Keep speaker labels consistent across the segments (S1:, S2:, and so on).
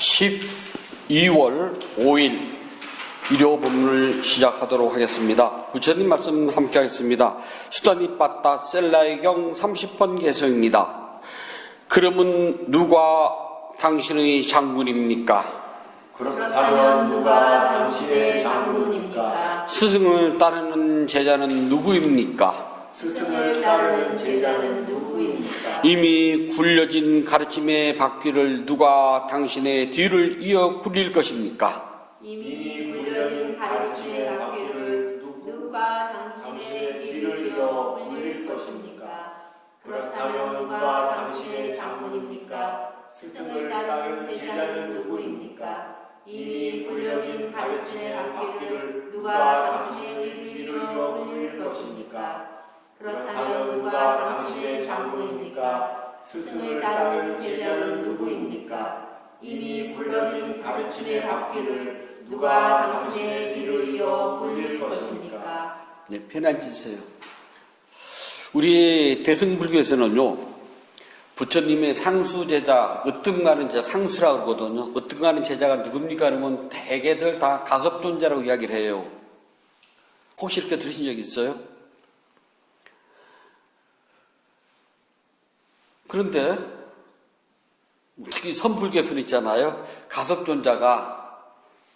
S1: 12월 5일 일요 본문을 시작하도록 하겠습니다. 부처님 말씀 함께 하겠습니다. 수단이 빠따 셀라의경 30번 개성입니다. 그러면 누가 당신의 장군입니까?
S2: 그렇다면 누가 당신의 장군입니까?
S1: 스승을 따르는 제자는 누구입니까?
S2: 스승을 따르는 제자는 누구입니까?
S1: 이미 굴려진 가르침의 바퀴를 누가 당신의 뒤를 이어 굴릴 것입니까?
S2: 이미 굴려진 가르침의 바퀴를 누가 당신의 뒤를 이어 굴릴 것입니까? 그렇다면 누가 당신의 장군입니까? 스승을 따르는 제자는 누구입니까? 이미 굴려진 가르침의 바퀴를 누가 당신의 뒤를 이어 굴릴 것입니까? 그렇다면 누가 당신의 장군입니까? 스승을 따르는 제자는 누구입니까? 이미 굴려진 가르침의 바퀴를 누가 당신의 뒤를 이어 굴릴 것입니까?
S1: 네, 편안히세요. 우리 대승불교에서는요, 부처님의 상수제자, 으뜸가는 제자, 상수라고 그러거든요. 으뜸가는 제자가 누굽니까? 그러면 대개들 다 가섭존자라고 이야기를 해요. 혹시 이렇게 들으신 적 있어요? 그런데 특히 선불교에서는 있잖아요. 가섭존자가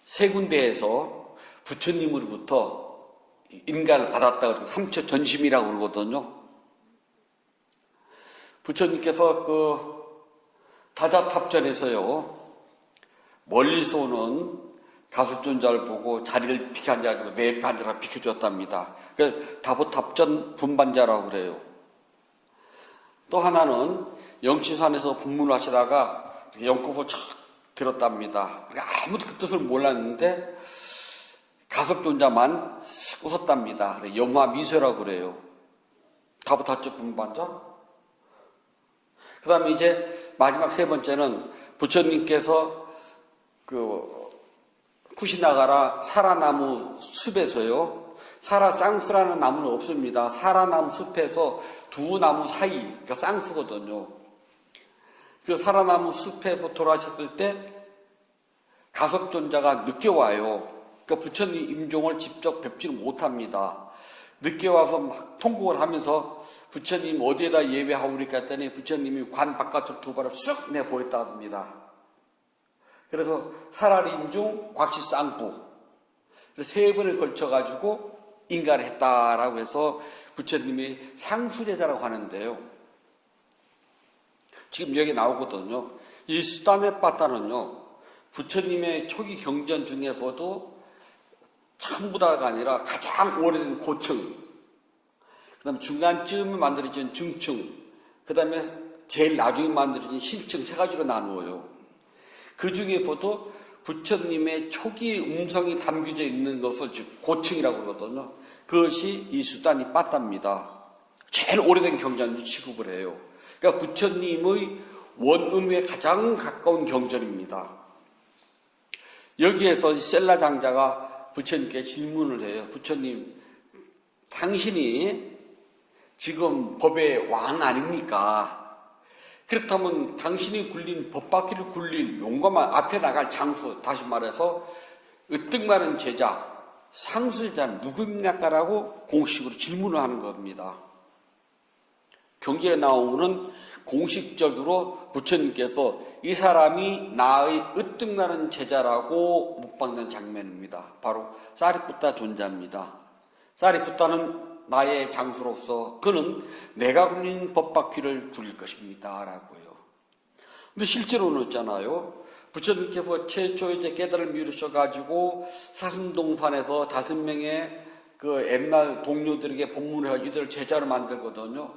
S1: 세 군데에서 부처님으로부터 인가를 받았다 그러고 삼처 전심이라고 그러거든요. 부처님께서 그 다자탑전에서요, 멀리서 오는 가섭존자를 보고 자리를 비켜앉아가지고 내 옆에 앉아라 비켜줬답니다. 그래서 다보탑전 분반자라고 그래요. 또 하나는 영치산에서 법문을 하시다가 영국을 촥 들었답니다. 그러니까 아무도 그 뜻을 몰랐는데 가섭존자만 웃었답니다. 영화미소라고 그래요. 다보탑전 분반자. 그 다음에 이제 마지막 세 번째는 부처님께서 그 쿠시나가라 사라나무 숲에서요, 사라쌍수라는 나무는 없습니다. 사라나무 숲에서 두 나무 사이, 그러니까 쌍수거든요. 그 사라나무 숲에서 돌아가셨을 때 가섭존자가 늦게 와요. 그러니까 부처님 임종을 직접 뵙지는 못합니다. 늦게 와서 막 통곡을 하면서 부처님 어디에다 예배하오리까 했더니 부처님이 관 바깥으로 두 발을 쑥 내보였다 합니다. 그래서 사라림중 곽시쌍부, 세 번에 걸쳐가지고 인가를 했다라고 해서 부처님이 상수제자라고 하는데요. 지금 여기 나오거든요. 이 수단의 빠따는요, 부처님의 초기 경전 중에서도 전부 다가 아니라 가장 오래된 고층, 그 다음에 중간쯤에 만들어진 중층, 그 다음에 제일 나중에 만들어진 신층 세 가지로 나누어요. 그 중에서도 부처님의 초기 음성이 담겨져 있는 것을 고층이라고 그러거든요. 그것이 이 수단이 빠따입니다. 제일 오래된 경전으로 취급을 해요. 그러니까 부처님의 원음에 가장 가까운 경전입니다. 여기에서 셀라 장자가 부처님께 질문을 해요. 부처님, 당신이 지금 법의 왕 아닙니까? 그렇다면 당신이 굴린 법바퀴를 굴릴 용감한 앞에 나갈 장수, 다시 말해서 으뜩 많은 제자, 상수제자는 누구입니까라고 공식으로 질문을 하는 겁니다. 경전에 나오는 공식적으로 부처님께서 이 사람이 나의 으뜩 많은 제자라고 묵박는 장면입니다. 바로 사리푸타 존자입니다. 사리푸타는 나의 장수로서 그는 내가 굴린 법바퀴를 굴릴 것입니다 라고요. 근데 실제로는 있잖아요, 부처님께서 최초에 이제 깨달음을 이루셔가지고 사슴동산에서 5명의 그 옛날 동료들에게 법문을 해서 이들을 제자로 만들거든요.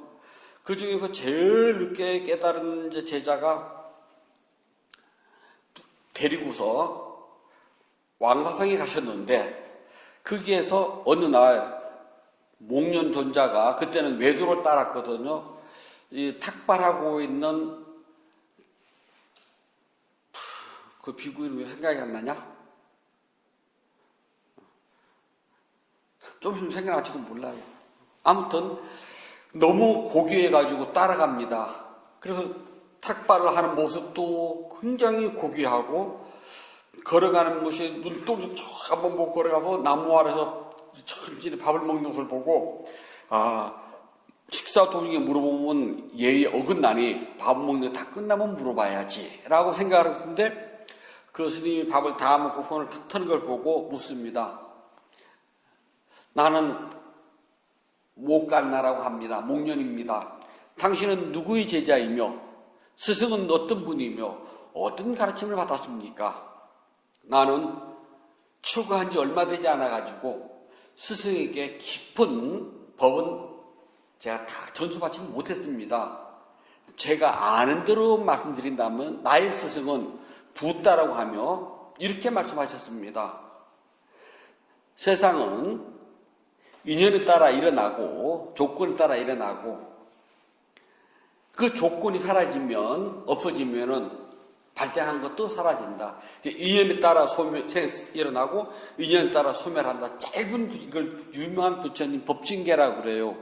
S1: 그 중에서 제일 늦게 깨달은 이제 제자가 데리고서 왕사성에 가셨는데, 거기에서 어느 날 목련 존자가, 그때는 외도를 따랐거든요. 이 탁발하고 있는 그 비구 이름이 생각이 안 나냐? 좀 있으면 생각날지도 몰라요. 아무튼 너무 고귀해가지고 따라갑니다. 그래서 탁발을 하는 모습도 굉장히 고귀하고, 걸어가는 모습이 눈동자 쭉 한번 보고 걸어가서 나무 아래서 천천히 밥을 먹는 것을 보고, 식사 도중에 물어보면 예의 어긋나니 밥 먹는 거 다 끝나면 물어봐야지 라고 생각을 했는데, 그 스님이 밥을 다 먹고 손을 탁 트는 걸 보고 묻습니다. 나는 목간나라고 합니다. 목련입니다. 당신은 누구의 제자이며 스승은 어떤 분이며 어떤 가르침을 받았습니까? 나는 출가한 지 얼마 되지 않아가지고 스승에게 깊은 법은 제가 다 전수받지 못했습니다. 제가 아는 대로 말씀드린다면 나의 스승은 붓다라고 하며 이렇게 말씀하셨습니다. 세상은 인연에 따라 일어나고 조건에 따라 일어나고, 그 조건이 사라지면 없어지면은 발생한 것도 사라진다. 이제 인연에 따라 일어나고 인연에 따라 소멸한다. 짧은 이걸 유명한 부처님 법진계라고 그래요.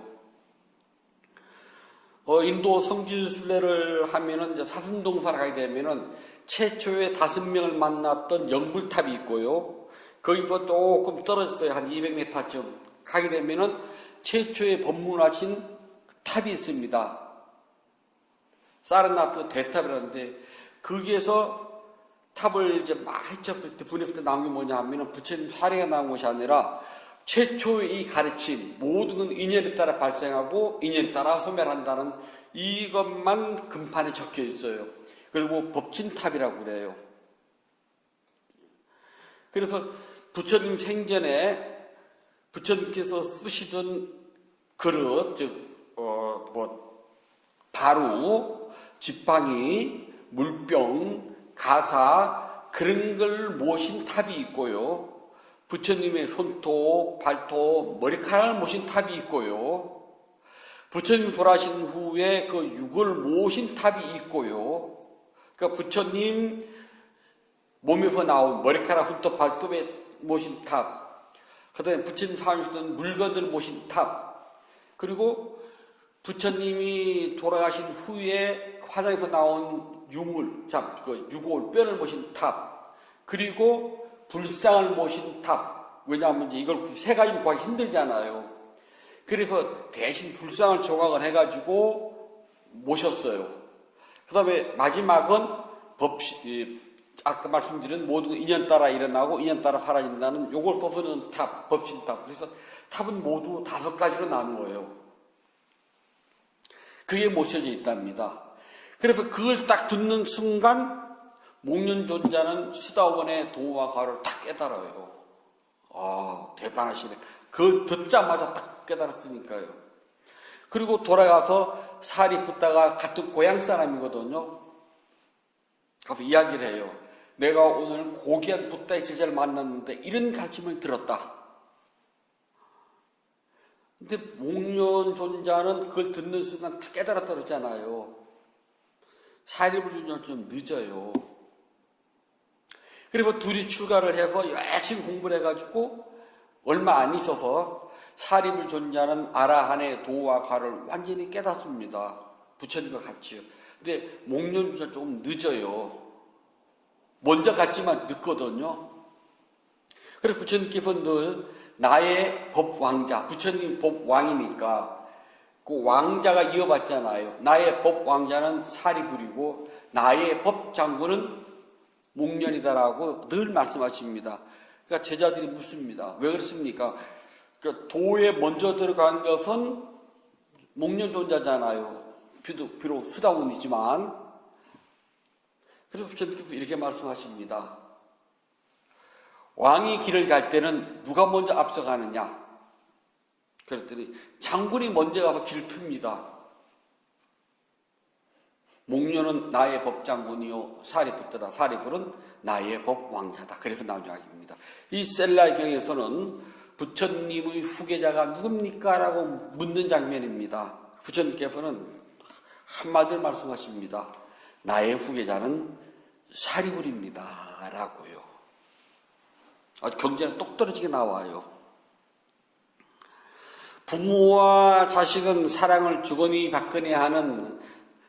S1: 인도 성지순례를 하면은 이제 사슴동산에 가게 되면은 최초의 5명을 만났던 영불탑이 있고요. 거기서 조금 떨어졌어요. 한 200m쯤 가게 되면은 최초의 법문하신 탑이 있습니다. 사르나트 대탑이라는데, 거기에서 탑을 이제 막 헤쳤을 때 분했을 때 나온 게 뭐냐 하면은 부처님 사례가 나온 것이 아니라 최초의 이 가르침, 모든 건 인연에 따라 발생하고 인연에 따라 소멸한다는 이것만 금판에 적혀 있어요. 그리고 법진탑이라고 그래요. 그래서 부처님 생전에 부처님께서 쓰시던 그릇, 바루, 지팡이, 물병, 가사, 그런 걸 모신 탑이 있고요. 부처님의 손톱, 발톱, 머리카락을 모신 탑이 있고요. 부처님 돌아가신 후에 그 육을 모신 탑이 있고요. 그러니까 부처님 몸에서 나온 머리카락, 손톱, 발톱에 모신 탑, 그 다음에 부처님 사용하셨던 물건들 모신 탑, 그리고 부처님이 돌아가신 후에 화장에서 나온 유물, 유골, 뼈를 모신 탑, 그리고 불상을 모신 탑. 왜냐하면 이걸 세 가지 구하기 힘들잖아요. 그래서 대신 불상을 조각을 해가지고 모셨어요. 그 다음에 마지막은 아까 말씀드린 모든 인연 따라 일어나고 인연 따라 사라진다는 요걸 써서는 탑, 법신탑. 그래서 탑은 모두 5가지로 나누어요. 그게 모셔져 있답니다. 그래서 그걸 딱 듣는 순간 목련존자는 수다원의 도와 가를 딱 깨달아요. 대단하시네. 그걸 듣자마자 딱 깨달았으니까요. 그리고 돌아가서 사리푸타가 같은 고향 사람이거든요. 가서 이야기를 해요. 내가 오늘 고귀한 붓다의 제자를 만났는데 이런 가르침을 들었다. 근데 목련존자는 그걸 듣는 순간 다 깨달았다 그러잖아요. 사리푸타는 좀 늦어요. 그래서 둘이 출가를 해서 열심히 공부를 해가지고 얼마 안 있어서 사립을 존재하는 아라한의 도와 가를 완전히 깨닫습니다. 부처님과 같이요. 근데 목련존자 조금 늦어요. 먼저 갔지만 늦거든요. 그래서 부처님께서 늘 나의 법왕자, 부처님 법왕이니까 그 왕자가 이어받잖아요. 나의 법왕자는 사리불이고 나의 법장군은 목련이다라고 늘 말씀하십니다. 그러니까 제자들이 묻습니다. 왜 그렇습니까? 그러니까 도에 먼저 들어간 것은 목련존자잖아요. 비록 수다원이지만. 그래서 부처님께서 이렇게 말씀하십니다. 왕이 길을 갈 때는 누가 먼저 앞서가느냐? 그랬더니 장군이 먼저 가서 길을 틉니다. 목련은 나의 법장군이요 사리푸트라, 사리불은 나의 법왕자다. 그래서 나온 이야기입니다. 이 셀라경에서는 부처님의 후계자가 누굽니까? 라고 묻는 장면입니다. 부처님께서는 한마디를 말씀하십니다. 나의 후계자는 사리불입니다. 라고요. 아주 경제는 똑 떨어지게 나와요. 부모와 자식은 사랑을 주거니 받거니 하는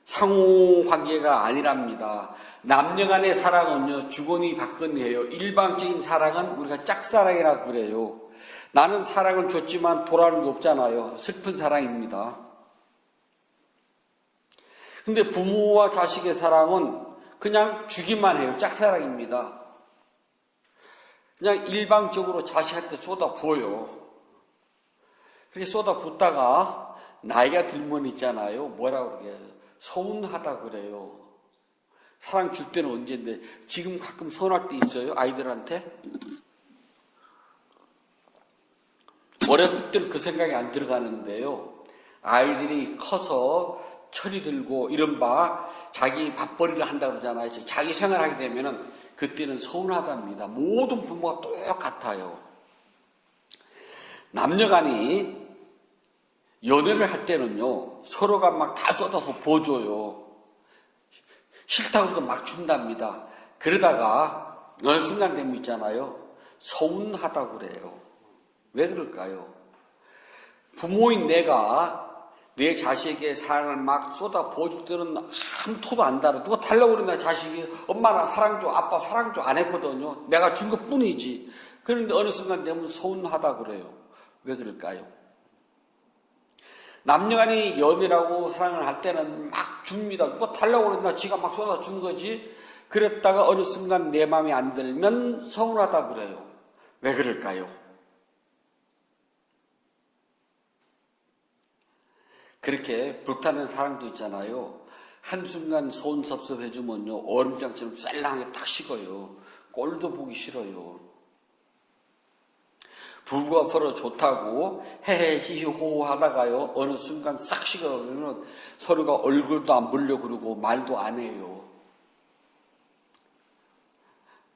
S1: 상호 관계가 아니랍니다. 남녀 간의 사랑은요, 주거니 받거니예요. 일방적인 사랑은 우리가 짝사랑이라고 그래요. 나는 사랑을 줬지만 돌아오는 게 없잖아요. 슬픈 사랑입니다. 근데 부모와 자식의 사랑은 그냥 주기만 해요. 짝사랑입니다. 그냥 일방적으로 자식한테 쏟아 부어요. 그렇게 쏟아 붓다가 나이가 들면 있잖아요. 뭐라 그러게, 서운하다 그래요. 사랑 줄 때는 언제인데, 지금 가끔 서운할 때 있어요? 아이들한테? 어렸을 때는 그 생각이 안 들어가는데요. 아이들이 커서 철이 들고 이른바 자기 맞벌이를 한다고 그러잖아요. 자기 생활하게 되면은 그때는 서운하답니다. 모든 부모가 똑같아요. 남녀간이 연애를 할 때는요, 서로가 막 다 쏟아서 보줘요. 싫다고 해도 막 준답니다. 그러다가 어느 순간 되면 있잖아요, 서운하다고 그래요. 왜 그럴까요? 부모인 내가 내 자식에게 사랑을 막 쏟아 부어줄 때는 한 토도 안 달아. 누가 달라고 그러나 자식이 엄마 나 사랑 줘, 아빠 사랑 줘 안 했거든요. 내가 준 것 뿐이지. 그런데 어느 순간 되면 서운하다 그래요. 왜 그럴까요? 남녀간이 연애라고 사랑을 할 때는 막 줍니다. 누가 달라고 그러나 지가 막 쏟아 준 거지. 그랬다가 어느 순간 내 마음에 안 들면 서운하다 그래요. 왜 그럴까요? 그렇게 불타는 사랑도 있잖아요. 한순간 서운 섭섭해주면요, 얼음장처럼 쌀랑하게 딱 식어요. 꼴도 보기 싫어요. 부부가 서로 좋다고 헤헤 히히호호 하다가요, 어느 순간 싹 식어버리면 서로가 얼굴도 안 보려고 그러고 말도 안 해요.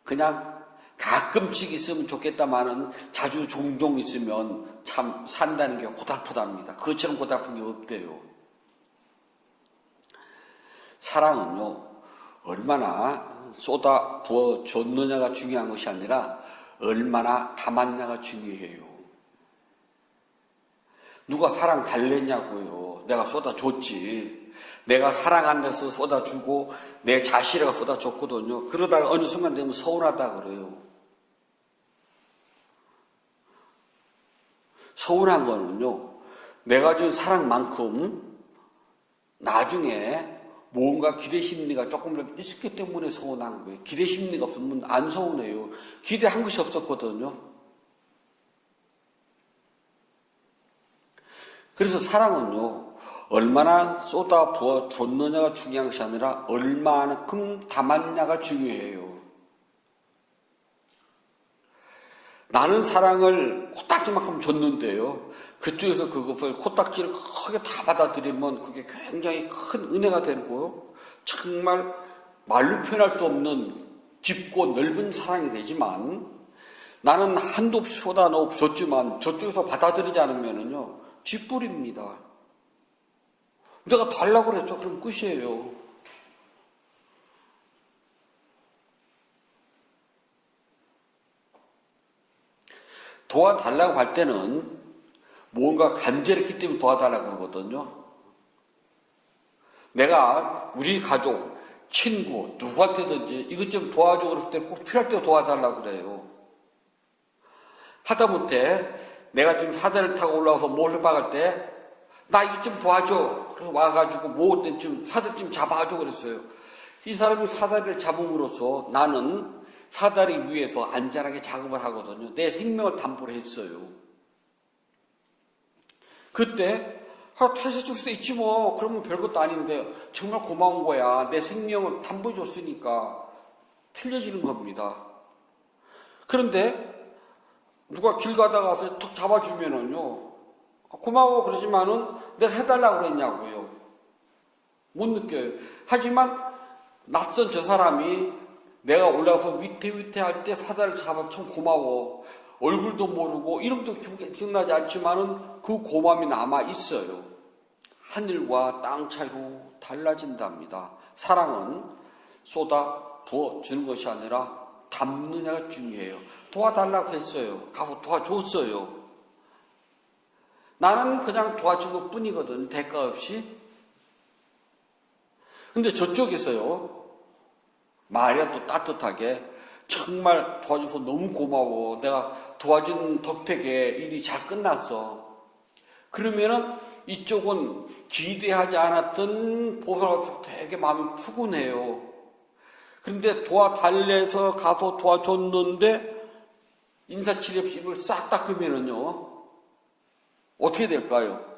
S1: 그냥 가끔씩 있으면 좋겠다마는 자주 종종 있으면 참 산다는 게 고달프답니다. 그것처럼 고달픈 게 없대요. 사랑은요, 얼마나 쏟아 부어 줬느냐가 중요한 것이 아니라 얼마나 담았냐가 중요해요. 누가 사랑 달랬냐고요. 내가 쏟아줬지. 내가 사랑한다서 쏟아주고 내 자신에가 쏟아줬거든요. 그러다가 어느 순간 되면 서운하다 그래요. 서운한 거는요, 내가 준 사랑만큼 나중에 뭔가 기대 심리가 조금이라도 있었기 때문에 서운한 거예요. 기대 심리가 없으면 안 서운해요. 기대한 것이 없었거든요. 그래서 사랑은요, 얼마나 쏟아 부어 줬느냐가 중요한 것이 아니라 얼마만큼 담았냐가 중요해요. 나는 사랑을 코딱지만큼 줬는데요, 그쪽에서 그것을 코딱지를 크게 다 받아들이면 그게 굉장히 큰 은혜가 되고요, 정말 말로 표현할 수 없는 깊고 넓은 사랑이 되지만, 나는 한도 없이 쏟아 넣어 줬지만 저쪽에서 받아들이지 않으면요, 쥐뿔입니다. 내가 달라고 그랬죠. 그럼 끝이에요. 도와달라고 할 때는 뭔가 간절했기 때문에 도와달라고 그러거든요. 내가 우리 가족, 친구, 누구한테든지 이것 좀 도와줘 그럴 때 꼭 필요할 때 도와달라고 그래요. 하다못해 내가 지금 사다리를 타고 올라와서 못을 박을 때 나 이것 좀 도와줘. 그래서 와가지고 뭐 좀 사다리 좀 잡아줘 그랬어요. 이 사람이 사다리를 잡음으로써 나는 사다리 위에서 안전하게 작업을 하거든요. 내 생명을 담보로 했어요. 그때 퇴사 줄 수 있지 뭐. 그러면 별것도 아닌데 정말 고마운 거야. 내 생명을 담보해 줬으니까 틀려지는 겁니다. 그런데 누가 길 가다가서 툭 잡아주면은요, 고마워 그러지만은 내가 해달라고 그랬냐고요. 못 느껴요. 하지만 낯선 저 사람이 내가 올라가서 위태 할 때 사다리를 잡아 참 고마워. 얼굴도 모르고 이름도 기억나지 않지만은 그 고마움이 남아 있어요. 하늘과 땅 차이로 달라진답니다. 사랑은 쏟아 부어 주는 것이 아니라 담느냐가 중요해요. 도와달라고 했어요. 가서 도와줬어요. 나는 그냥 도와준 것 뿐이거든, 대가 없이. 근데 저쪽에서요, 말이야 또 따뜻하게 정말 도와줘서 너무 고마워. 내가 도와준 덕택에 일이 잘 끝났어. 그러면은 이쪽은 기대하지 않았던 보상을 받고 되게 마음이 푸근해요. 그런데 도와달래서 가서 도와줬는데 인사치레 없이 입을 싹 닦으면은요, 어떻게 될까요?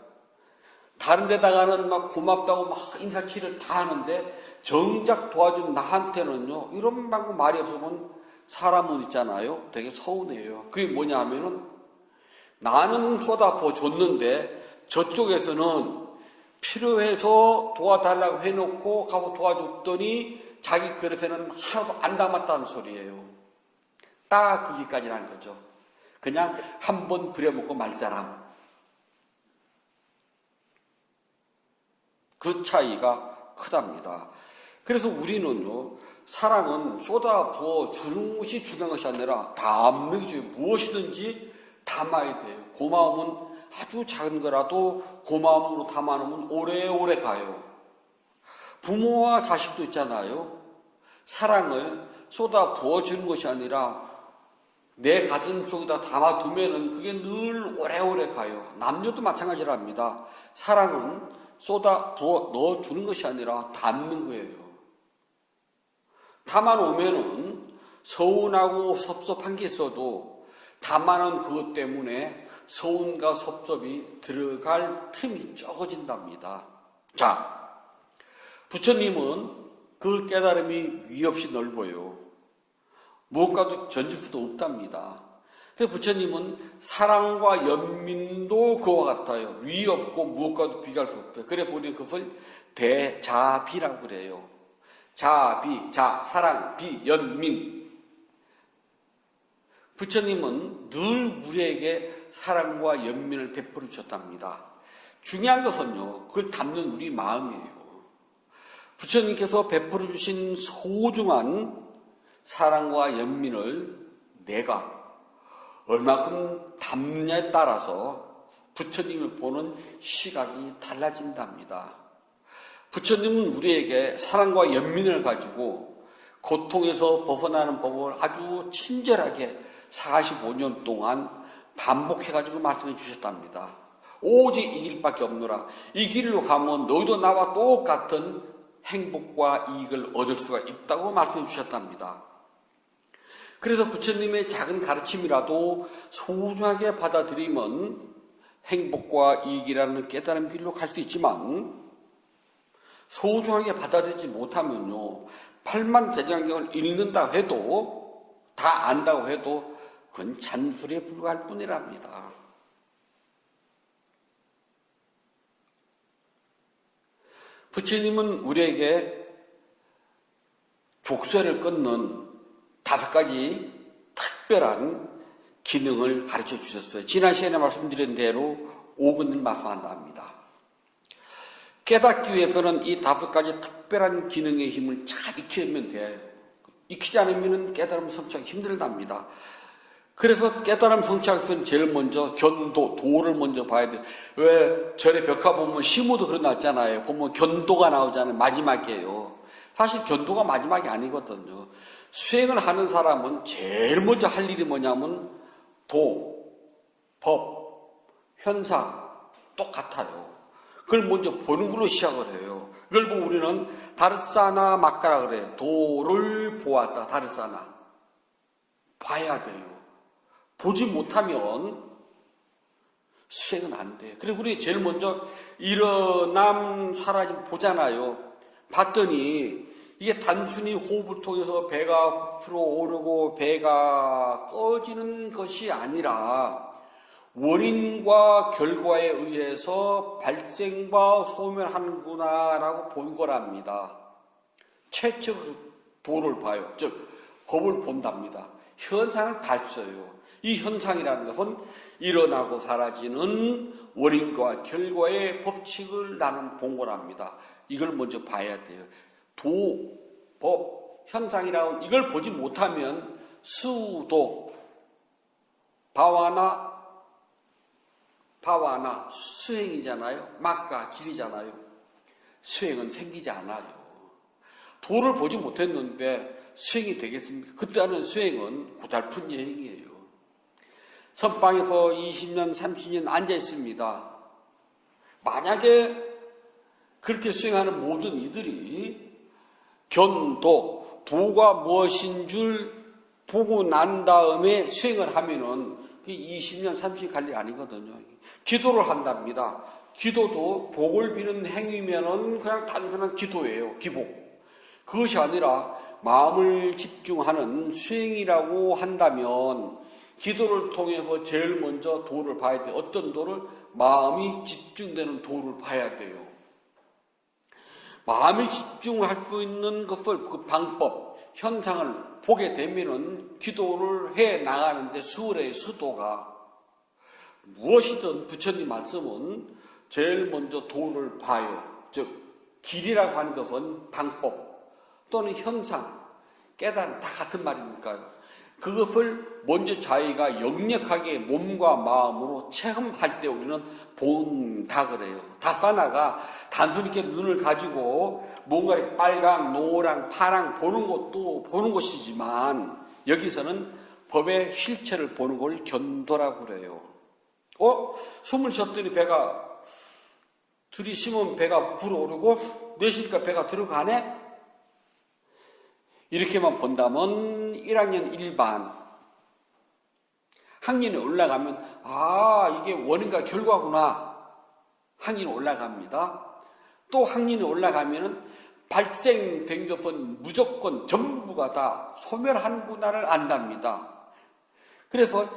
S1: 다른 데다가는 막 고맙다고 막 인사치레를 다 하는데 정작 도와준 나한테는요, 이런 방법 말이 없으면 사람은 있잖아요, 되게 서운해요. 그게 뭐냐 하면은 나는 쏟아부어 줬는데 저쪽에서는 필요해서 도와달라고 해놓고 가서 도와줬더니 자기 그릇에는 하나도 안 담았다는 소리예요. 딱 거기까지란 거죠. 그냥 한 번 부려먹고 말 사람. 그 차이가 크답니다. 그래서 우리는요, 사랑은 쏟아부어 주는 것이 중요한 것이 아니라 담는 게 중요해요. 무엇이든지 담아야 돼요. 고마움은 아주 작은 거라도 고마움으로 담아놓으면 오래오래 가요. 부모와 자식도 있잖아요. 사랑을 쏟아 부어주는 것이 아니라 내 가슴 속에다 담아두면은 그게 늘 오래오래 가요. 남녀도 마찬가지랍니다. 사랑은 쏟아 부어 넣어주는 것이 아니라 담는 거예요. 담아놓으면은 서운하고 섭섭한 게 있어도 담아놓은 그것 때문에 서운과 섭섭이 들어갈 틈이 적어진답니다. 자, 부처님은 그 깨달음이 위 없이 넓어요. 무엇과도 견질 수도 없답니다. 그래서 부처님은 사랑과 연민도 그와 같아요. 위 없고 무엇과도 비교할 수 없어요. 그래서 우리는 그것을 대자비라고 그래요. 자비, 사랑, 비, 연민. 부처님은 늘 우리에게 사랑과 연민을 베풀어 주셨답니다. 중요한 것은요, 그걸 담는 우리 마음이에요. 부처님께서 베풀어 주신 소중한 사랑과 연민을 내가 얼마큼 담냐에 따라서 부처님을 보는 시각이 달라진답니다. 부처님은 우리에게 사랑과 연민을 가지고 고통에서 벗어나는 법을 아주 친절하게 45년 동안 반복해가지고 말씀해 주셨답니다. 오직 이 길밖에 없노라. 이 길로 가면 너희도 나와 똑같은 행복과 이익을 얻을 수가 있다고 말씀해 주셨답니다. 그래서 부처님의 작은 가르침이라도 소중하게 받아들이면 행복과 이익이라는 깨달음 길로 갈 수 있지만 소중하게 받아들이지 못하면요, 팔만대장경을 읽는다 해도, 다 안다고 해도 그건 잔소리에 불과할 뿐이랍니다. 부처님은 우리에게 족쇄를 끊는 5가지 특별한 기능을 가르쳐 주셨어요. 지난 시간에 말씀드린 대로 5근을 말씀한다 합니다. 깨닫기 위해서는 이 5가지 특별한 기능의 힘을 잘 익히면 돼요. 익히지 않으면 깨달음 성취하기 힘들답니다. 그래서 깨달음 성취하기는 제일 먼저 견도, 도를 먼저 봐야 돼요. 왜 절에 벽화 보면 시무도 그런 거 나왔잖아요. 보면 견도가 나오잖아요. 마지막이에요. 사실 견도가 마지막이 아니거든요. 수행을 하는 사람은 제일 먼저 할 일이 뭐냐면 도, 법, 현상 똑같아요. 그걸 먼저 보는 걸로 시작을 해요. 그걸 보고 우리는 다르사나 막가라 그래요. 도를 보았다. 다르사나. 봐야 돼요. 보지 못하면 수행은 안 돼요. 그리고 우리 제일 먼저 일어남 사라짐 보잖아요. 봤더니 이게 단순히 호흡을 통해서 배가 부풀어 오르고 배가 꺼지는 것이 아니라 원인과 결과에 의해서 발생과 소멸하는구나라고 본 거랍니다. 최초로 도를 봐요. 즉 법을 본답니다. 현상을 봤어요. 이 현상이라는 것은 일어나고 사라지는 원인과 결과의 법칙을 나는 본 거랍니다. 이걸 먼저 봐야 돼요. 도, 법, 현상이라는 이걸 보지 못하면 수도, 바와나 수행이잖아요. 막가, 길이잖아요. 수행은 생기지 않아요. 도를 보지 못했는데 수행이 되겠습니까? 그때 하는 수행은 고달픈 여행이에요. 선방에서 20년, 30년 앉아 있습니다. 만약에 그렇게 수행하는 모든 이들이 견도, 도가 무엇인 줄 보고 난 다음에 수행을 하면은 20년, 30년 갈 일이 아니거든요. 기도를 한답니다. 기도도 복을 비는 행위면은 그냥 단순한 기도예요. 기복. 그것이 아니라 마음을 집중하는 수행이라고 한다면 기도를 통해서 제일 먼저 도를 봐야 돼요. 어떤 도를? 마음이 집중되는 도를 봐야 돼요. 마음이 집중할 수 있는 것을, 그 방법, 현상을 보게 되면은 기도를 해 나가는데 수월해요. 수도가. 무엇이든 부처님 말씀은 제일 먼저 도를 봐요. 즉 길이라고 하는 것은 방법 또는 현상, 깨달음 다 같은 말이니까요. 그것을 먼저 자기가 역력하게 몸과 마음으로 체험할 때 우리는 본다 그래요. 다사나가 단순히 이렇게 눈을 가지고 뭔가 빨강, 노랑, 파랑 보는 것도 보는 것이지만 여기서는 법의 실체를 보는 걸 견도라고 그래요. 숨을 쉬었더니 배가 들이쉬면 배가 불어오르고 내쉬니까 배가 들어가네? 이렇게만 본다면 1학년 1반 학년이 올라가면 이게 원인과 결과구나. 학년이 올라갑니다. 또 학년이 올라가면은 발생된 것은 무조건 전부가 다 소멸하는구나를 안답니다. 그래서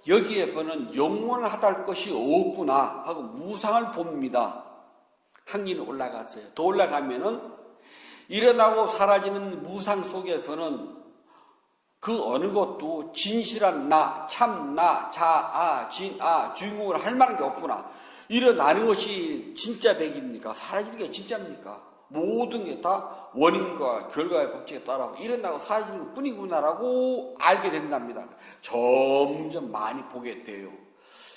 S1: 여기에서는 영원하다할 것이 없구나 하고 무상을 봅니다. 학년이 올라갔어요. 더 올라가면은 일어나고 사라지는 무상 속에서는 그 어느 것도 진실한 나, 참나, 자아, 진아, 주인공을 할 만한 게 없구나. 일어나는 것이 진짜 백입니까? 사라지는 게 진짜입니까? 모든 게 다 원인과 결과의 법칙에 따라서 일어나고 사라지는 것 뿐이구나라고 알게 된답니다. 점점 많이 보게 돼요.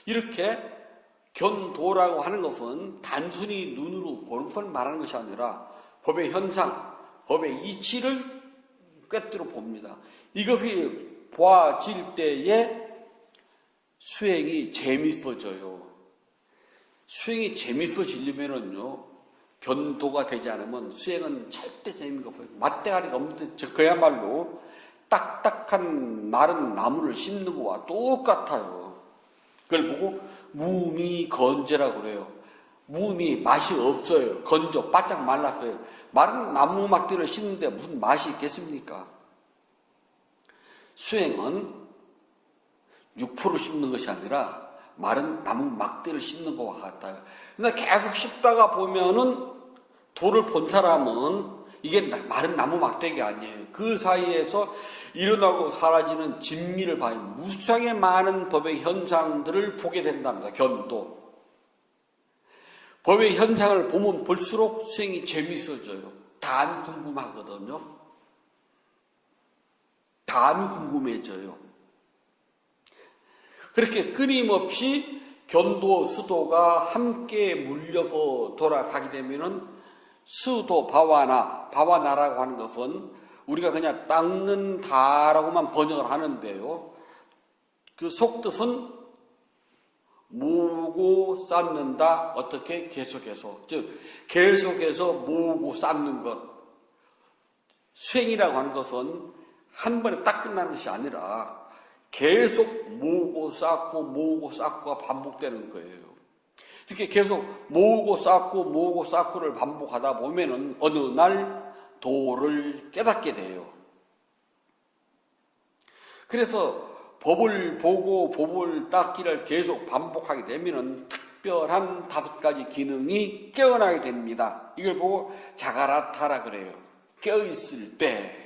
S1: 이렇게 견도라고 하는 것은 단순히 눈으로 보는 것을 말하는 것이 아니라 법의 현상, 법의 이치를 꿰뚫어 봅니다. 이것이 보아질 때에 수행이 재밌어져요. 수행이 재밌어지려면은요, 견도가 되지 않으면 수행은 절대 재미가 없어요. 맛대가리가 없는데, 그야말로 딱딱한 마른 나무를 씹는 것과 똑같아요. 그걸 보고 무미건재라고 그래요. 무미, 맛이 없어요. 건조, 바짝 말랐어요. 마른 나무 막대를 씹는데 무슨 맛이 있겠습니까? 수행은 육포를 씹는 것이 아니라 마른 나무 막대를 씹는 것과 같아요. 근데 계속 씹다가 보면은 도를 본 사람은 이게 마른 나무 막대가 아니에요. 그 사이에서 일어나고 사라지는 진미를 봐요. 무수하게 많은 법의 현상들을 보게 된답니다. 견도. 법의 현상을 보면 볼수록 수행이 재밌어져요. 다음이 궁금하거든요. 다음이 궁금해져요. 그렇게 끊임없이 견도, 수도가 함께 물려서 돌아가게 되면은 수도, 바와나라고 하는 것은 우리가 그냥 닦는다라고만 번역을 하는데요. 그 속뜻은 모으고 쌓는다. 어떻게? 계속해서. 즉 계속해서 모으고 쌓는 것. 수행이라고 하는 것은 한 번에 딱 끝나는 것이 아니라 계속 모으고 쌓고가 반복되는 거예요. 이렇게 계속 모으고 쌓고를 반복하다 보면은 어느 날 도를 깨닫게 돼요. 그래서 법을 보고 법을 닦기를 계속 반복하게 되면은 특별한 5가지 기능이 깨어나게 됩니다. 이걸 보고 자가라타라 그래요. 깨어있을 때.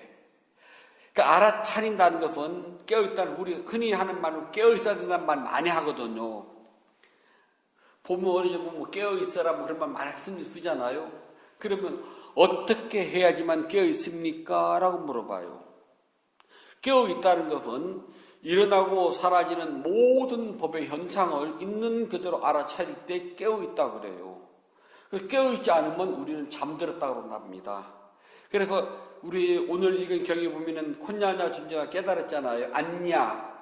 S1: 그러니까 알아차린다는 것은 깨어있다는, 우리가 흔히 하는 말로 깨어있어야 된다는 말 많이 하거든요. 보면 어디서 보면 깨어있어라 그런 말 많이 쓰잖아요. 그러면 어떻게 해야지만 깨어있습니까? 라고 물어봐요. 깨어있다는 것은 일어나고 사라지는 모든 법의 현상을 있는 그대로 알아차릴 때 깨어있다고 그래요. 깨어있지 않으면 우리는 잠들었다고 합니다. 그래서 우리 오늘 읽은 경에 보면은 콘야냐 존재가 깨달았잖아요. 안냐,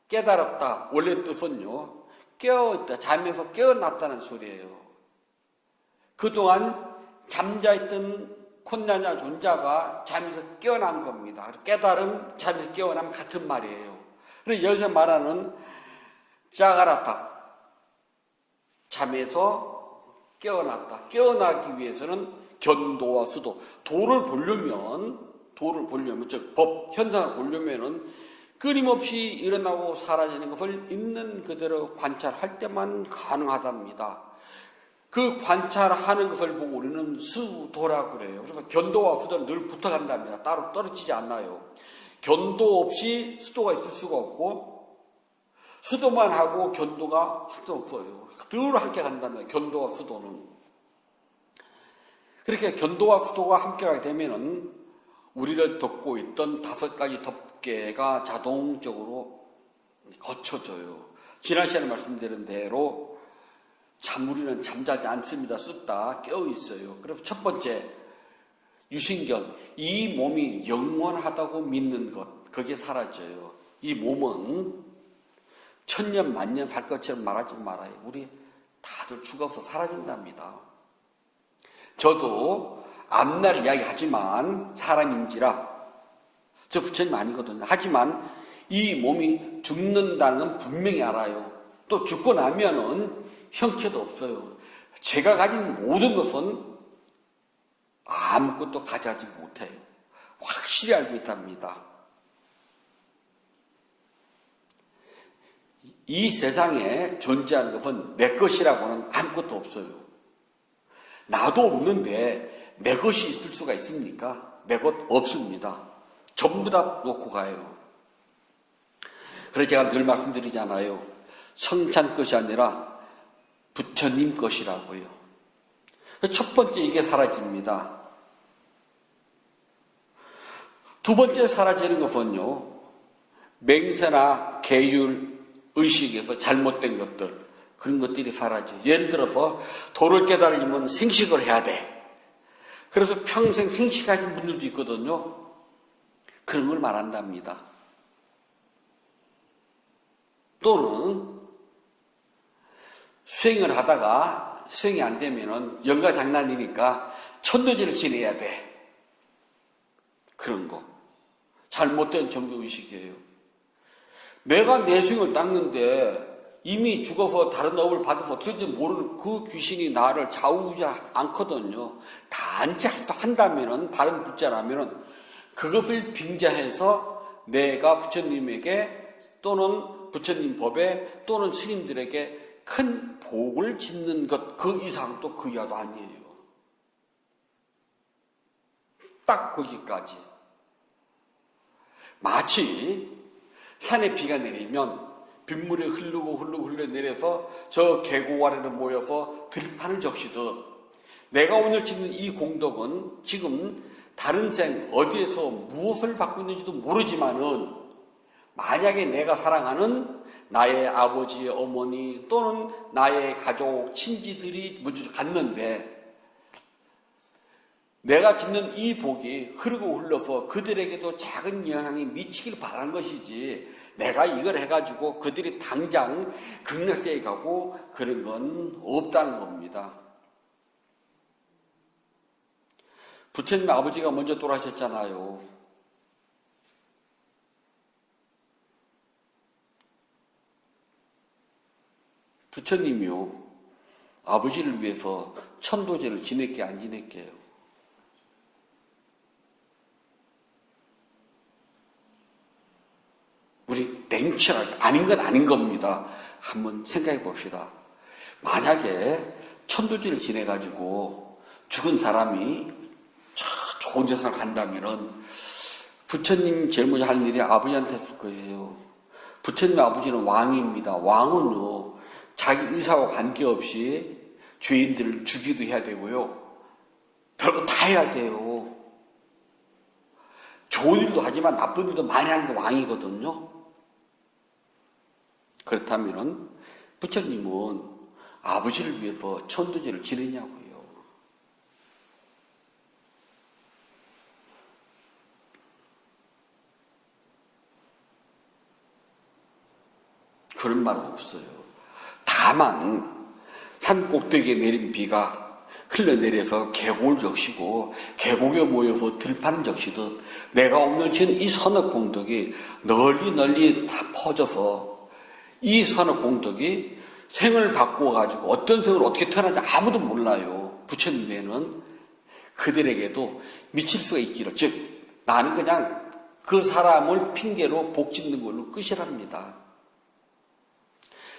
S1: 깨달았다. 원래 뜻은요, 깨어있다, 잠에서 깨어났다는 소리예요. 그동안 잠자있던 콘야냐 존재가 잠에서 깨어난 겁니다. 깨달음, 잠에서 깨어남 같은 말이에요. 그래서 여기서 말하는 짜가라타, 잠에서 깨어났다. 깨어나기 위해서는 견도와 수도, 도를 보려면, 즉 법, 현상을 보려면은 끊임없이 일어나고 사라지는 것을 있는 그대로 관찰할 때만 가능하답니다. 그 관찰하는 것을 보고 우리는 수도라고 그래요. 그래서 견도와 수도는 늘 붙어간답니다. 따로 떨어지지 않나요. 견도 없이 수도가 있을 수가 없고, 수도만 하고 견도가 할 수 없어요. 늘 함께 간답니다. 견도와 수도는. 그렇게 견도와 수도가 함께 가게 되면은 우리를 덮고 있던 5가지 덮개가 자동적으로 거쳐져요. 지난 시간에 말씀드린 대로 우리는 잠자지 않습니다. 쏟다 깨어 있어요. 그래서 첫 번째 유신견, 이 몸이 영원하다고 믿는 것, 그게 사라져요. 이 몸은 천년 만년 살 것처럼 말하지 말아요. 우리 다들 죽어서 사라진답니다. 저도 앞날 이야기하지만 사람인지라 저 부처님 아니거든요. 하지만 이 몸이 죽는다는 건 분명히 알아요. 또 죽고 나면은 형체도 없어요. 제가 가진 모든 것은 아무것도 가져가지 못해요. 확실히 알고 있답니다. 이 세상에 존재하는 것은 내 것이라고는 아무것도 없어요. 나도 없는데 내 것이 있을 수가 있습니까? 내 것 없습니다. 전부 다 놓고 가요. 그래서 제가 늘 말씀드리잖아요. 성찬 것이 아니라 부처님 것이라고요. 첫 번째 이게 사라집니다. 두 번째 사라지는 것은요, 맹세나 계율, 의식에서 잘못된 것들, 그런 것들이 사라져요. 예를 들어서 도를 깨달으려면 생식을 해야 돼. 그래서 평생 생식하신 분들도 있거든요. 그런 걸 말한답니다. 또는 수행을 하다가 수행이 안 되면은 영가 장난이니까 천도제를 지내야 돼. 그런 거. 잘못된 정도의식이에요. 내가 내 수행을 닦는데 이미 죽어서 다른 업을 받아서 어떻게 모르는 그 귀신이 나를 좌우지 않거든요. 단지 한다면은, 다른 불자라면은 그것을 빙자해서 내가 부처님에게 또는 부처님 법에 또는 스님들에게 큰 복을 짓는 것, 그 이상도 그 이하도 아니에요. 딱 거기까지. 마치 산에 비가 내리면 빗물이 흐르고 내려서 저 계곡 아래로 모여서 들판을 적시듯 내가 오늘 짓는 이 공덕은 지금 다른 생 어디에서 무엇을 받고 있는지도 모르지만은 만약에 내가 사랑하는 나의 아버지, 어머니 또는 나의 가족, 친지들이 먼저 갔는데 내가 짓는 이 복이 흐르고 흘러서 그들에게도 작은 영향이 미치길 바라는 것이지 내가 이걸 해가지고 그들이 당장 극락세에 가고 그런 건 없다는 겁니다. 부처님 아버지가 먼저 돌아가셨잖아요. 부처님이요. 아버지를 위해서 천도제를 지낼게 안 지낼게요. 우리 냉철하게 아닌 건 아닌 겁니다. 한번 생각해 봅시다. 만약에 천도제를 지내가지고 죽은 사람이 좋은 세상을 간다면은 부처님 제일 먼저 하는 일이 아버지한테 했을 거예요. 부처님 아버지는 왕입니다. 왕은요, 자기 의사와 관계없이 죄인들을 죽이도 해야 되고요. 별거 다 해야 돼요. 좋은 일도 하지만 나쁜 일도 많이 하는 게 왕이거든요. 그렇다면 부처님은 아버지를 위해서 천도제를 지내냐고요. 그런 말은 없어요. 다만 산 꼭대기에 내린 비가 흘러내려서 계곡을 적시고 계곡에 모여서 들판 적시듯 내가 오늘 지은 이 선업공덕이 널리 다 퍼져서 이 선업공덕이 생을 바꾸어가지고 어떤 생을 어떻게 태어났는지 아무도 몰라요. 부처님 외에는. 그들에게도 미칠 수가 있기를. 즉 나는 그냥 그 사람을 핑계로 복 짓는 걸로 끝이랍니다.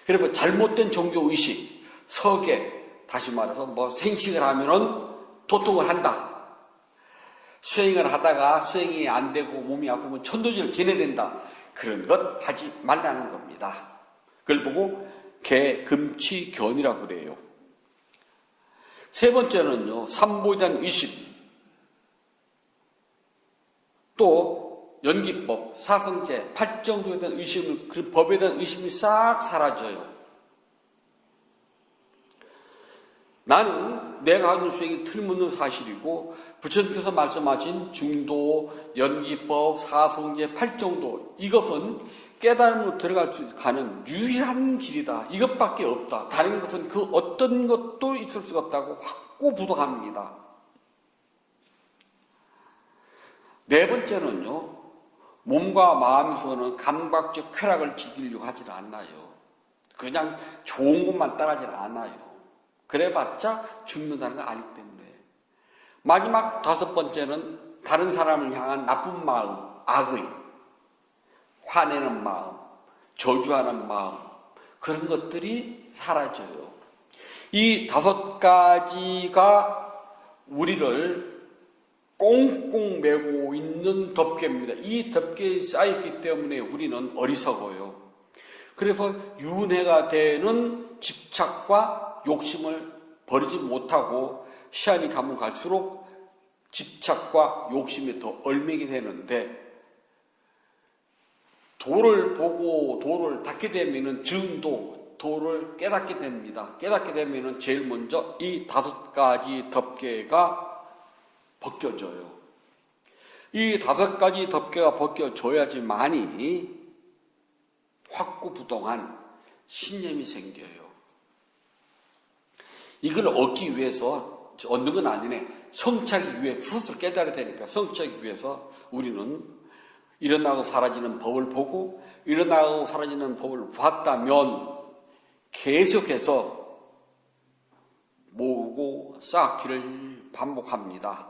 S1: 그래서 잘못된 종교의식, 서계, 다시 말해서 뭐 생식을 하면은 도통을 한다. 수행을 하다가 수행이 안 되고 몸이 아프면 천도질을 지내야 된다. 그런 것 하지 말라는 겁니다. 그걸 보고 개금치견이라고 그래요. 세 번째는요, 삼보에 대한 의심. 또 연기법, 사성제, 팔정도에 대한 의심을, 그 법에 대한 의심이 싹 사라져요. 나는 내가 하는 수행이 틀림없는 사실이고 부처님께서 말씀하신 중도, 연기법, 사성제, 팔정도 이것은 깨달음으로 들어갈 수 가는 유일한 길이다. 이것밖에 없다. 다른 것은 그 어떤 것도 있을 수가 없다고 확고부동합니다. 네 번째는요, 몸과 마음에서는 감각적 쾌락을 즐기려고 하질 않아요. 그냥 좋은 것만 따라하질 않아요. 그래봤자 죽는다는 걸 알기 때문에. 마지막 다섯 번째는 다른 사람을 향한 나쁜 마음, 악의, 화내는 마음, 저주하는 마음, 그런 것들이 사라져요. 이 다섯 가지가 우리를 꽁꽁 메고 있는 덮개입니다. 이 덮개에 쌓였기 때문에 우리는 어리석어요. 그래서 윤회가 되는 집착과 욕심을 버리지 못하고 시간이 가면 갈수록 집착과 욕심이 더 얼매게 되는데, 도를 보고 도를 닦게 되면은 증도, 도를 깨닫게 됩니다. 깨닫게 되면은 제일 먼저 이 다섯 가지 덮개가 벗겨져요. 이 다섯 가지 덮개가 벗겨져야지만이 확고부동한 신념이 생겨요. 이걸 얻기 위해서, 얻는 건 아니네, 성취하기 위해 스스로 깨달아야 되니까 성취하기 위해서 우리는 일어나고 사라지는 법을 보고 일어나고 사라지는 법을 봤다면 계속해서 모으고 쌓기를 반복합니다.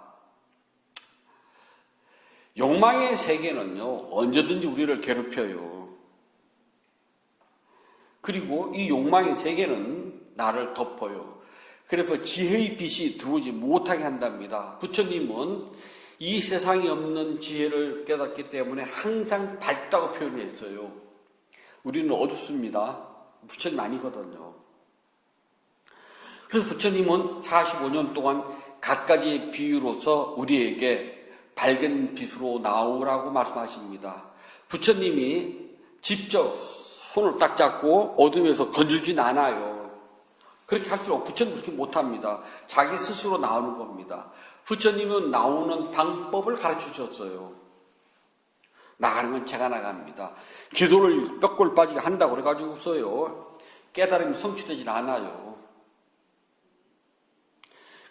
S1: 욕망의 세계는요, 언제든지 우리를 괴롭혀요. 그리고 이 욕망의 세계는 나를 덮어요. 그래서 지혜의 빛이 들어오지 못하게 한답니다. 부처님은 이 세상에 없는 지혜를 깨닫기 때문에 항상 밝다고 표현했어요. 우리는 어둡습니다. 부처님 아니거든요. 그래서 부처님은 45년 동안 갖가지 비유로서 우리에게 밝은 빛으로 나오라고 말씀하십니다. 부처님이 직접 손을 딱 잡고 어둠에서 건져주진 않아요. 그렇게 할수록 부처님 그렇게 못합니다. 자기 스스로 나오는 겁니다. 부처님은 나오는 방법을 가르쳐 주셨어요. 나가는 건 제가 나갑니다. 기도를 뼈골 빠지게 한다고 그래가지고서요, 깨달음이 성취되질 않아요.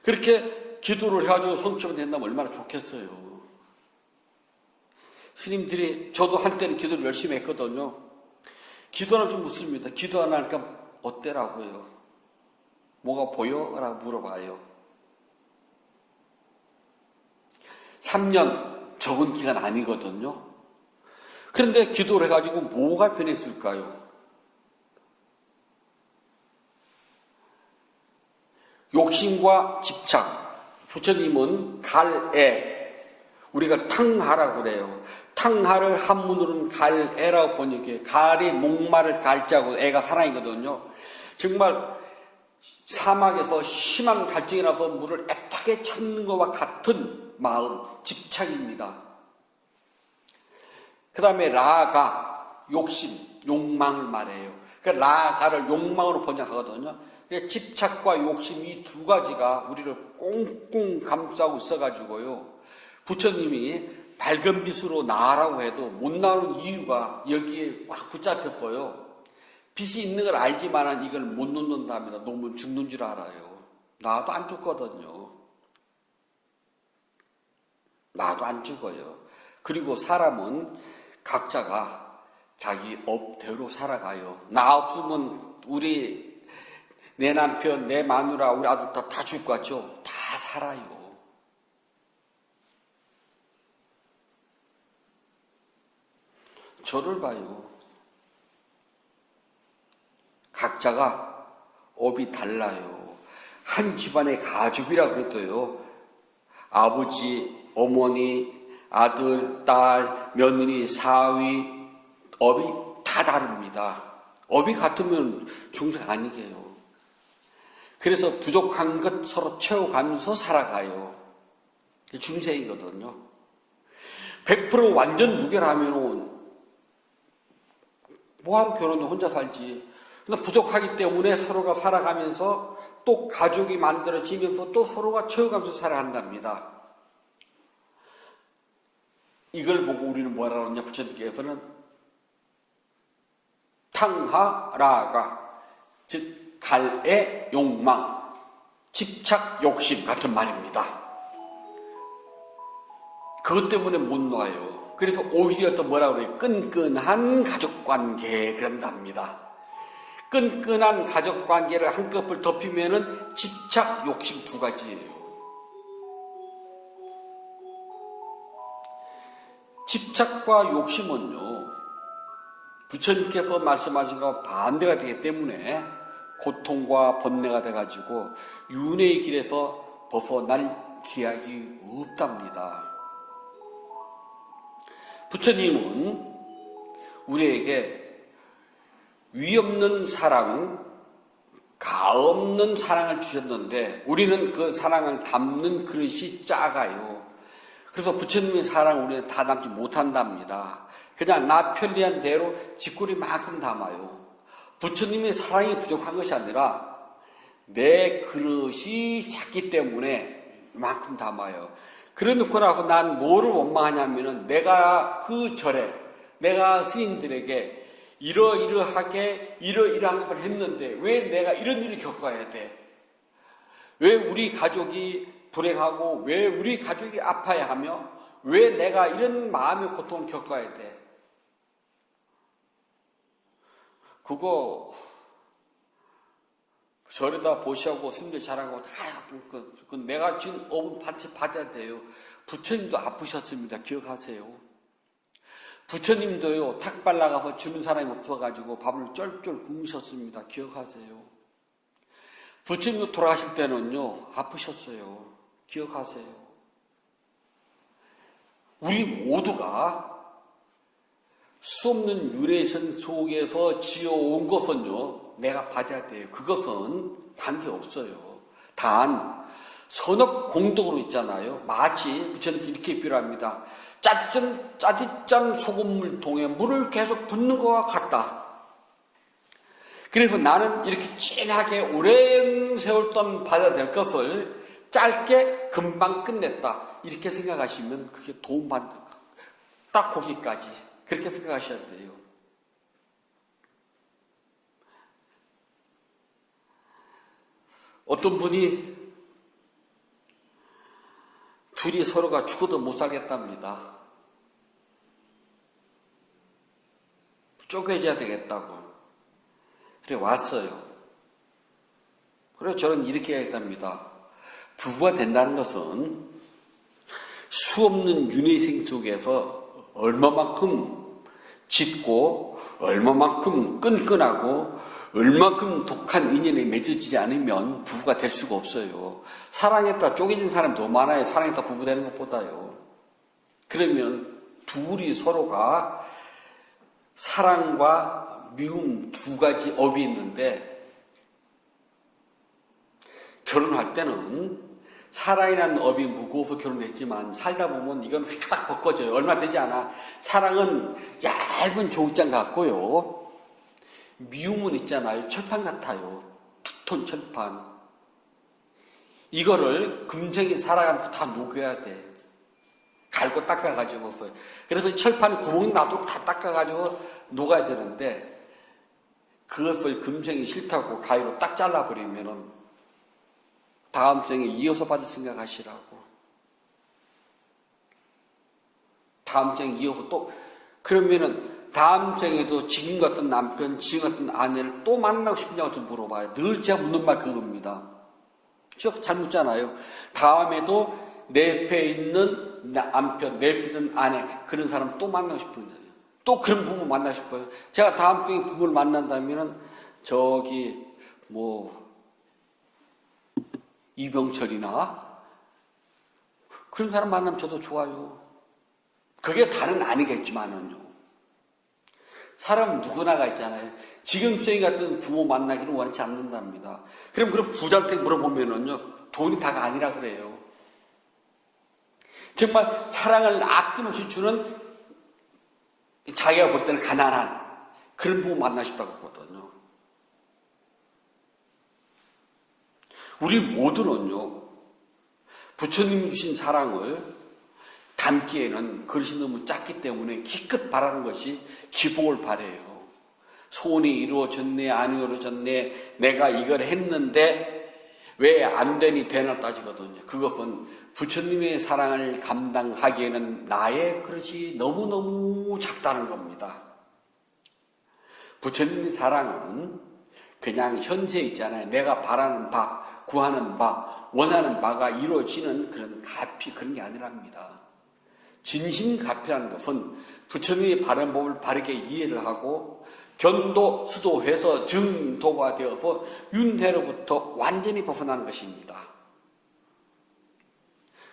S1: 그렇게 기도를 해가지고 성취가 된다면 얼마나 좋겠어요. 스님들이, 저도 한때는 기도를 열심히 했거든요. 기도는 좀 묻습니다. 기도 안 하니까 어때라고요? 뭐가 보여? 라고 물어봐요. 3년 적은 기간 아니거든요. 그런데 기도를 해가지고 뭐가 변했을까요? 욕심과 집착. 부처님은 갈애, 우리가 탕하라고 그래요. 탕하를 한문으로는 갈애라고 번역해요. 갈이 목마를 갈자고 애가 사랑이거든요. 정말 사막에서 심한 갈증이 나서 물을 애타게 찾는 것과 같은 마음, 집착입니다. 그 다음에 라가, 욕심, 욕망을 말해요. 그러니까 라가를 욕망으로 번역하거든요. 그러니까 집착과 욕심, 이 두 가지가 우리를 꽁꽁 감싸고 있어가지고요, 부처님이 밝은 빛으로 나아라고 해도 못 나오는 이유가 여기에 꽉 붙잡혔어요. 빚이 있는 걸 알지만은 이걸 못 놓는답니다. 놓으면 죽는 줄 알아요. 나도 안 죽거든요. 나도 안 죽어요. 그리고 사람은 각자가 자기 업대로 살아가요. 나 없으면 내 남편, 내 마누라, 우리 아들 다 죽을 것 같죠? 다 살아요. 저를 봐요. 각자가 업이 달라요. 한 집안의 가족이라 그랬어요. 아버지, 어머니, 아들, 딸, 며느리, 사위, 업이 다 다릅니다. 업이 같으면 중생 아니게요. 그래서 부족한 것 서로 채워가면서 살아가요. 중생이거든요. 100% 완전 무결하면 뭐하러 결혼해 혼자 살지. 근데 부족하기 때문에 서로가 살아가면서 또 가족이 만들어지면서 또 서로가 채워가면서 살아간답니다. 이걸 보고 우리는 뭐라 그러냐, 부처님께서는 탕하라가, 즉 갈의 욕망, 집착, 욕심 같은 말입니다. 그것 때문에 못 놔요. 그래서 오히려 또 뭐라 그래요? 끈끈한 가족관계 그런답니다. 끈끈한 가족관계를 한꺼풀 덮이면은 집착, 욕심 두 가지예요. 집착과 욕심은요, 부처님께서 말씀하신 것과 반대가 되기 때문에 고통과 번뇌가 돼가지고 윤회의 길에서 벗어날 기약이 없답니다. 부처님은 우리에게 위없는 사랑, 가없는 사랑을 주셨는데 우리는 그 사랑을 담는 그릇이 작아요. 그래서 부처님의 사랑을 우리는 다 담지 못한답니다. 그냥 나 편리한 대로 집구리만큼 담아요. 부처님의 사랑이 부족한 것이 아니라 내 그릇이 작기 때문에 이만큼 담아요. 그러놓고 나서 난 뭐를 원망하냐면은 내가 그 절에, 내가 스님들에게 이러이러하게 이러이러한 걸 했는데 왜 내가 이런 일을 겪어야 돼? 왜 우리 가족이 불행하고 왜 우리 가족이 아파야 하며 왜 내가 이런 마음의 고통을 겪어야 돼? 그거 절에다 보시하고 스님들 잘하고 다 내가 지금 업은 같이 받아야 돼요. 부처님도 아프셨습니다. 기억하세요. 부처님도요, 탁발 나가서 주는 사람이 없어가지고 밥을 쩔쩔 굶으셨습니다. 기억하세요. 부처님도 돌아가실 때는요, 아프셨어요. 기억하세요. 우리 모두가 수없는 유래선 속에서 지어온 것은요, 내가 받아야 돼요. 그것은 관계없어요. 단 선업 공덕으로 있잖아요. 마치 부처님 이렇게 비유합니다. 짜디짠 소금물통에 물을 계속 붓는 것과 같다. 그래서 나는 이렇게 진하게 오랜 세월 동안 받아야 될 것을 짧게 금방 끝냈다. 이렇게 생각하시면 그게 도움받는 거. 딱 거기까지. 그렇게 생각하셔야 돼요. 어떤 분이 둘이 서로가 죽어도 못 살겠답니다. 쪼개져야 되겠다고. 그래 왔어요. 그래 저는 이렇게 해야겠답니다. 부부가 된다는 것은 수없는 윤회생 속에서 얼마만큼 짙고 얼마만큼 끈끈하고 얼마만큼 독한 인연에 맺어지지 않으면 부부가 될 수가 없어요. 사랑했다 쪼개진 사람이 더 많아요. 사랑했다 부부 되는 것보다요. 그러면 둘이 서로가 사랑과 미움 두 가지 업이 있는데 결혼할 때는 사랑이라는 업이 무거워서 결혼했지만 살다 보면 이건 휙딱 벗겨져요. 얼마 되지 않아. 사랑은 얇은 종이장 같고요. 미움은 있잖아요. 철판 같아요. 두톤 철판. 이거를 금생에 살아가면서 다 녹여야 돼. 갈고 닦아가지고서. 그래서 철판에 구멍이 나도 다 닦아가지고 녹아야 되는데 그것을 금생이 싫다고 가위로 딱 잘라버리면은 다음 생에 이어서 받을 생각하시라고. 다음 생에 이어서 또 그러면은 다음 생에도 지금 같은 남편, 지금 같은 아내를 또 만나고 싶냐고 좀 물어봐요. 늘 제가 묻는 말 그겁니다. 잘 묻잖아요. 다음에도 내 옆에 있는 남편, 내 옆에 있는 아내 그런 사람 또 만나고 싶은 거예요. 또 그런 부부 만나고 싶어요. 제가 다음 생에 부부를 만난다면은 저기 뭐 이병철이나 그런 사람 만나면 저도 좋아요. 그게 다는 아니겠지만은요. 사람 누구나가 있잖아요. 지금 생 같은 부모 만나기는 원치 않는답니다. 그럼 부자한테 물어보면은요, 돈이 다가 아니라 그래요. 정말 사랑을 아낌없이 주는 자기가 볼 때는 가난한 그런 부모 만나 싶다고 하거든요. 우리 모두는요, 부처님이 주신 사랑을 담기에는 그릇이 너무 작기 때문에 기껏 바라는 것이 기복을 바래요. 소원이 이루어졌네, 안 이루어졌네, 내가 이걸 했는데 왜 안 되니 되나 따지거든요. 그것은 부처님의 사랑을 감당하기에는 나의 그릇이 너무너무 작다는 겁니다. 부처님의 사랑은 그냥 현재 있잖아요. 내가 바라는 바, 구하는 바, 원하는 바가 이루어지는 그런 가피, 그런 게 아니랍니다. 진심가피라는 것은 부처님의 바른 법을 바르게 이해를 하고 견도, 수도해서 증도가 되어서 윤회로부터 완전히 벗어나는 것입니다.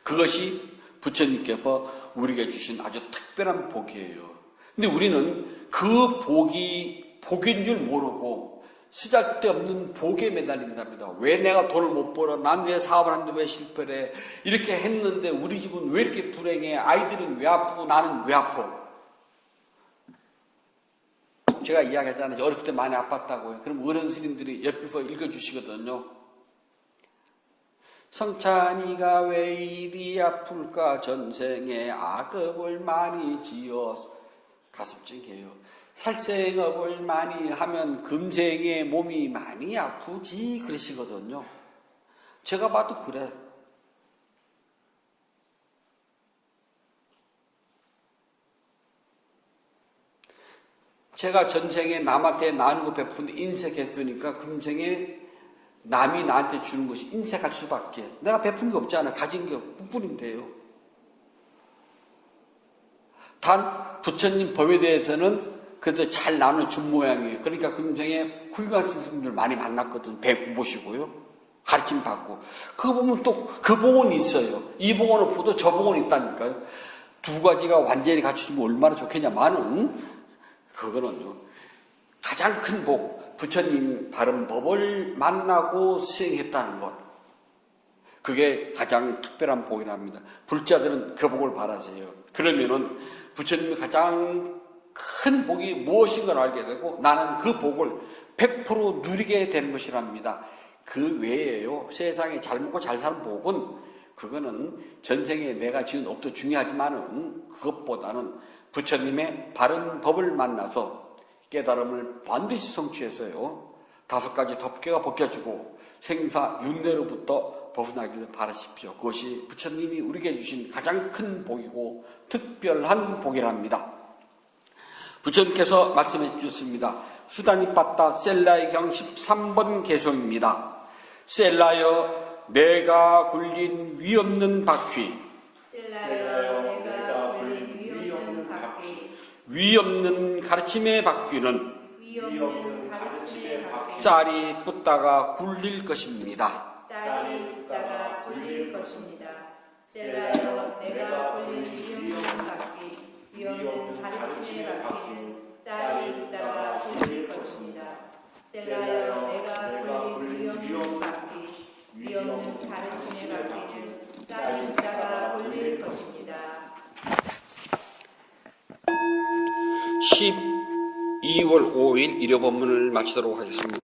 S1: 그것이 부처님께서 우리에게 주신 아주 특별한 복이에요. 근데 우리는 그 복이 복인 줄 모르고 쓰잘데없는 복에 매달린답니다. 왜 내가 돈을 못 벌어? 난 왜 사업을 하는데 왜 실패를 해? 이렇게 했는데 우리 집은 왜 이렇게 불행해? 아이들은 왜 아프고 나는 왜 아파? 제가 이야기했잖아요. 어렸을 때 많이 아팠다고요. 그럼 어른 스님들이 옆에서 읽어주시거든요. 성찬이가 왜 이리 아플까? 전생에 악업을 많이 지어 가슴 찡해요. 살생업을 많이 하면 금생에 몸이 많이 아프지 그러시거든요. 제가 봐도 그래. 제가 전생에 남한테 나누고 베푼 인색했으니까 금생에 남이 나한테 주는 것이 인색할 수밖에. 내가 베푼 게 없잖아. 가진 게 뿐인데요. 단 부처님 법에 대해서는 그래도 잘 나눠준 모양이에요. 그러니까 금생에 훌륭한 스님들 많이 만났거든. 배구 보시고요. 가르침 받고. 그거 보면 또 그 복은 있어요. 이 복은 없어도 저 복은 있다니까요. 두 가지가 완전히 갖추면 얼마나 좋겠냐마는 그거는요. 가장 큰 복, 부처님 바른 법을 만나고 수행했다는 것. 그게 가장 특별한 복이랍니다. 불자들은 그 복을 바라세요. 그러면은 부처님의 가장 큰 복이 무엇인가를 알게 되고 나는 그 복을 100% 누리게 되는 것이랍니다. 그 외에요. 세상에 잘 먹고 잘 사는 복은 그거는 전생에 내가 지은 업도 중요하지만은 그것보다는 부처님의 바른 법을 만나서 깨달음을 반드시 성취해서요. 5가지 덮개가 벗겨지고 생사 윤회로부터 벗어나기를 바라십시오. 그것이 부처님이 우리에게 주신 가장 큰 복이고 특별한 복이랍니다. 부처님께서 말씀해 주셨습니다. 수다니빠따 셀라의경 13번 개송입니다. 셀라여 내가 굴린 위없는 바퀴
S2: 셀라여 내가 굴린 위없는 바퀴
S1: 위없는 가르침의 바퀴는
S2: 위없는 가르침의 바퀴
S1: 쌀이 붙다가 굴릴 것입니다.
S2: 쌀이 붙다가 굴릴 것입니다. 셀라여 내가 굴린 위없는 바퀴 위없는 가르침의 바퀴는 쌀이 붙다가 굴릴 것입니다. 셀라여 내가 굴린 위없는 바퀴 위없는 가르침의 바퀴는 쌀이 붙다가 굴릴 것입니다.
S1: 12월 5일 일요 법문을 마치도록 하겠습니다.